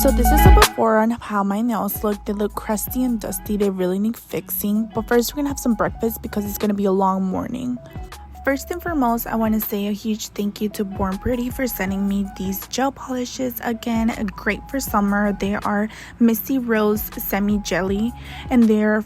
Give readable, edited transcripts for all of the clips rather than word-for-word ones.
So this is a before on how my nails look. They look crusty and dusty. They really need fixing. But first, we're gonna have some breakfast because it's gonna be a long morning. First and foremost, I want to say a huge thank you to Born Pretty for sending me these gel polishes. Again, great for summer. They are Misty Rose Semi Jelly and they're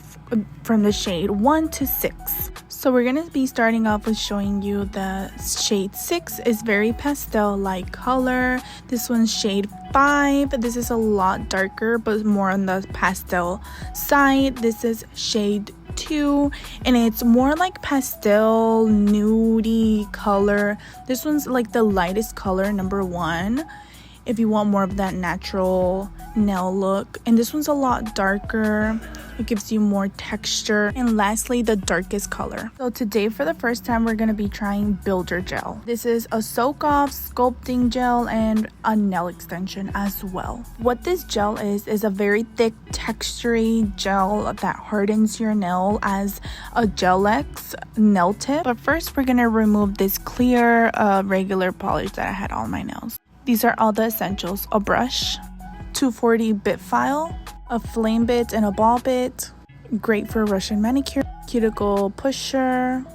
from the shade 1 to 6. So we're going to be starting off with showing you the shade 6 is very pastel like color. This one's shade 5. This is a lot darker but more on the pastel side. This is shade 2 and it's more like pastel nudie color. This one's like the lightest color, number 1, if you want more of that natural nail look. And this one's a lot darker. It gives you more texture. And lastly, the darkest color. So today for the first time we're going to be trying Builder Gel. This is a soak off sculpting gel and a nail extension as well. What this gel is a very thick textury gel that hardens your nail as a Gel-X nail tip. But first we're going to remove this clear regular polish that I had on my nails. These are all the essentials: a brush, 240 bit file, a flame bit and a ball bit, great for Russian manicure, cuticle pusher,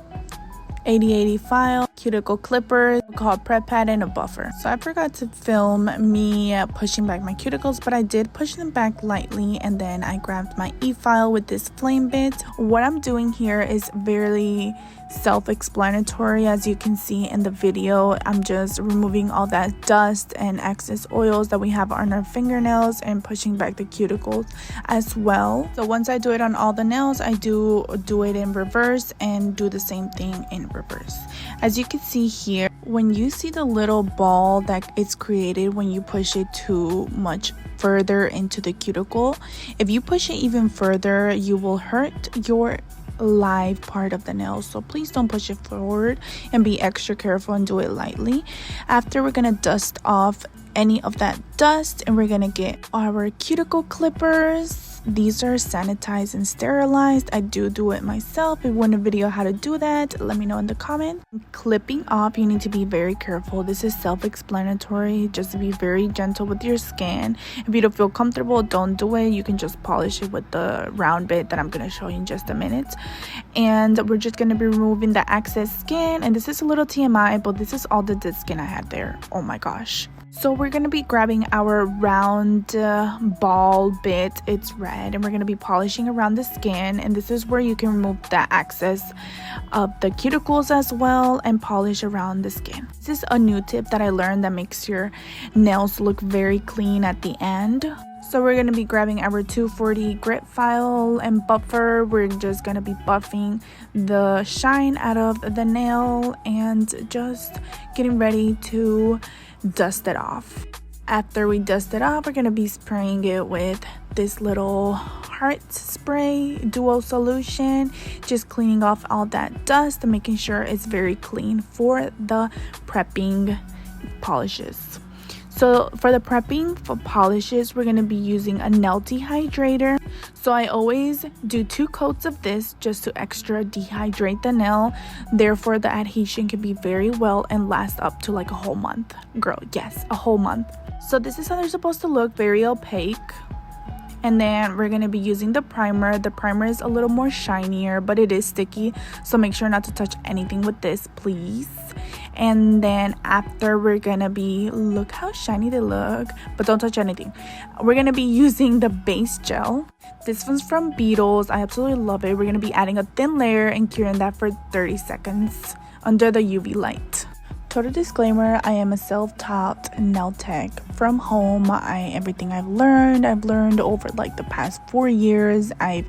80/80 file, cuticle clippers, called prep pad, and a buffer. So I forgot to film me pushing back my cuticles, but I did push them back lightly, and then I grabbed my e-file with this flame bit. What I'm doing here is very self-explanatory. As you can see in the video, I'm just removing all that dust and excess oils that we have on our fingernails and pushing back the cuticles as well. So once I do it on all the nails, I do it in reverse and do the same thing in reverse. As you can see here, when you see the little ball that is created when you push it too much further into the cuticle, if you push it even further, you will hurt your live part of the nail. So please don't push it forward and be extra careful and do it lightly. After, we're gonna dust off any of that dust and we're gonna get our cuticle clippers. These are sanitized and sterilized. I do it myself. If you want a video how to do that, let me know in the comment. Clipping off, you need to be very careful. This is self-explanatory. Just to be very gentle with your skin. If you don't feel comfortable, don't do it. You can just polish it with the round bit that I'm going to show you in just a minute. And we're just going to be removing the excess skin. And this is a little TMI, but this is all the dead skin I had there. Oh my gosh. So we're going to be grabbing our round ball bit. It's red, and we're going to be polishing around the skin, and this is where you can remove the excess of the cuticles as well and polish around the skin. This is a new tip that I learned that makes your nails look very clean at the end. So we're going to be grabbing our 240 grit file and buffer. We're just going to be buffing the shine out of the nail and just getting ready to dust it off. After we dust it off, we're going to be spraying it with this little heart spray duo solution, just cleaning off all that dust and making sure it's very clean for the prepping polishes. So for the prepping for polishes, we're going to be using a nail dehydrator. So I always do 2 coats of this just to extra dehydrate the nail. Therefore, the adhesion can be very well and last up to like a whole month. Girl, yes, a whole month. So this is how they're supposed to look, very opaque. And then we're going to be using the primer. The primer is a little more shinier, but it is sticky. So make sure not to touch anything with this, please. And then after, we're going to be, look how shiny they look, but don't touch anything. We're going to be using the base gel. This one's from Beetles. I absolutely love it. We're going to be adding a thin layer and curing that for 30 seconds under the UV light. Total disclaimer, I am a self-taught nail tech from home. Everything I've learned over like the past 4 years. I've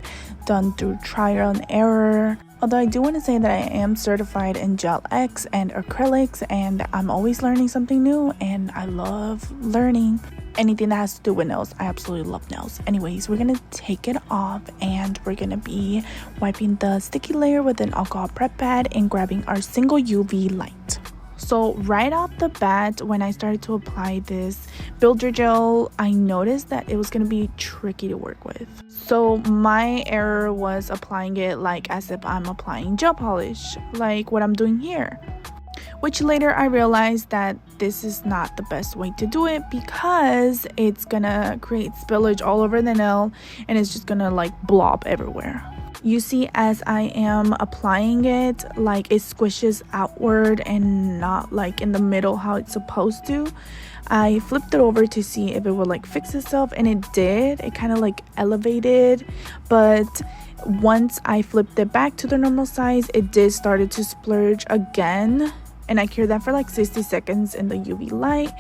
done through trial and error. Although I do want to say that I am certified in Gel-X and acrylics, and I'm always learning something new, and I love learning anything that has to do with nails. I absolutely love nails. Anyways, we're gonna take it off and we're gonna be wiping the sticky layer with an alcohol prep pad and grabbing our single UV light. So right off the bat, when I started to apply this Builder Gel, I noticed that it was going to be tricky to work with. So my error was applying it like as if I'm applying gel polish, like what I'm doing here. which later I realized that this is not the best way to do it because it's gonna create spillage all over the nail and it's just gonna like blob everywhere. You see, as I am applying it, like it squishes outward and not like in the middle how it's supposed to. I flipped it over to see if it would like fix itself, and it did. It kind of like elevated, but once I flipped it back to the normal size, it did started to splurge again. And I cured that for like 60 seconds in the UV light.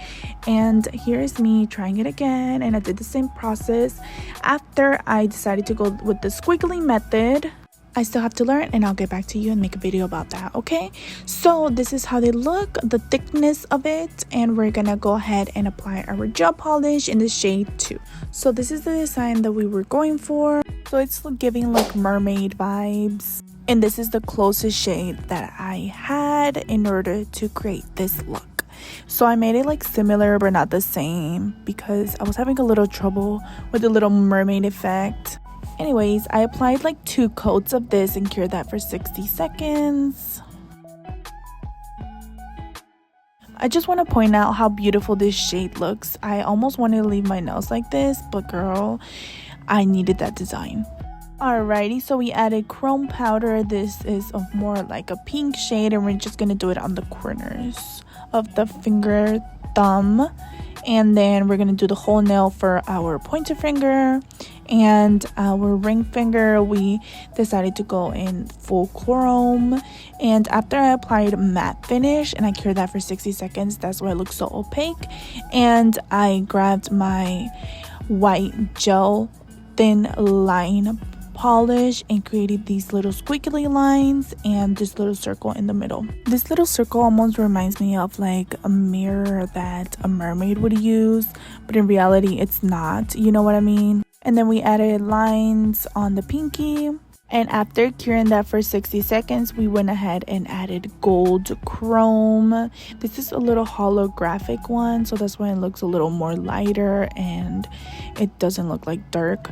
And here is me trying it again, and I did the same process. After I decided to go with the squiggly method, I still have to learn, and I'll get back to you and make a video about that, okay? So this is how they look, the thickness of it, and we're gonna go ahead and apply our gel polish in the shade 2. So this is the design that we were going for. So it's giving like mermaid vibes. And this is the closest shade that I had in order to create this look. So I made it like similar but not the same because I was having a little trouble with the little mermaid effect. Anyways, I applied like 2 coats of this and cured that for 60 seconds. I just want to point out how beautiful this shade looks. I almost wanted to leave my nails like this, but girl, I needed that design. Alrighty, so we added chrome powder. This is of more like a pink shade, and we're just gonna do it on the corners of the finger, thumb, and then we're gonna do the whole nail for our pointer finger. And our ring finger, we decided to go in full chrome. And after I applied matte finish and I cured that for 60 seconds, that's why it looks so opaque. And I grabbed my white gel thin line polish and created these little squiggly lines and this little circle in the middle. This little circle almost reminds me of like a mirror that a mermaid would use, but in reality it's not, you know what I mean? And then we added lines on the pinky, and after curing that for 60 seconds, we went ahead and added gold chrome. This is a little holographic one, so that's why it looks a little more lighter and it doesn't look like dark.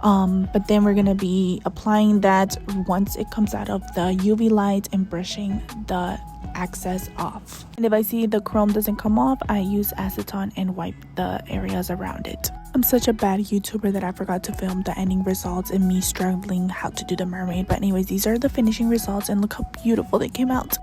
But then we're gonna be applying that once it comes out of the UV light and brushing the excess off. And if I see the chrome doesn't come off, I use acetone and wipe the areas around it. I'm such a bad YouTuber that I forgot to film the ending results and me struggling how to do the mermaid. But anyways, these are the finishing results, and look how beautiful they came out.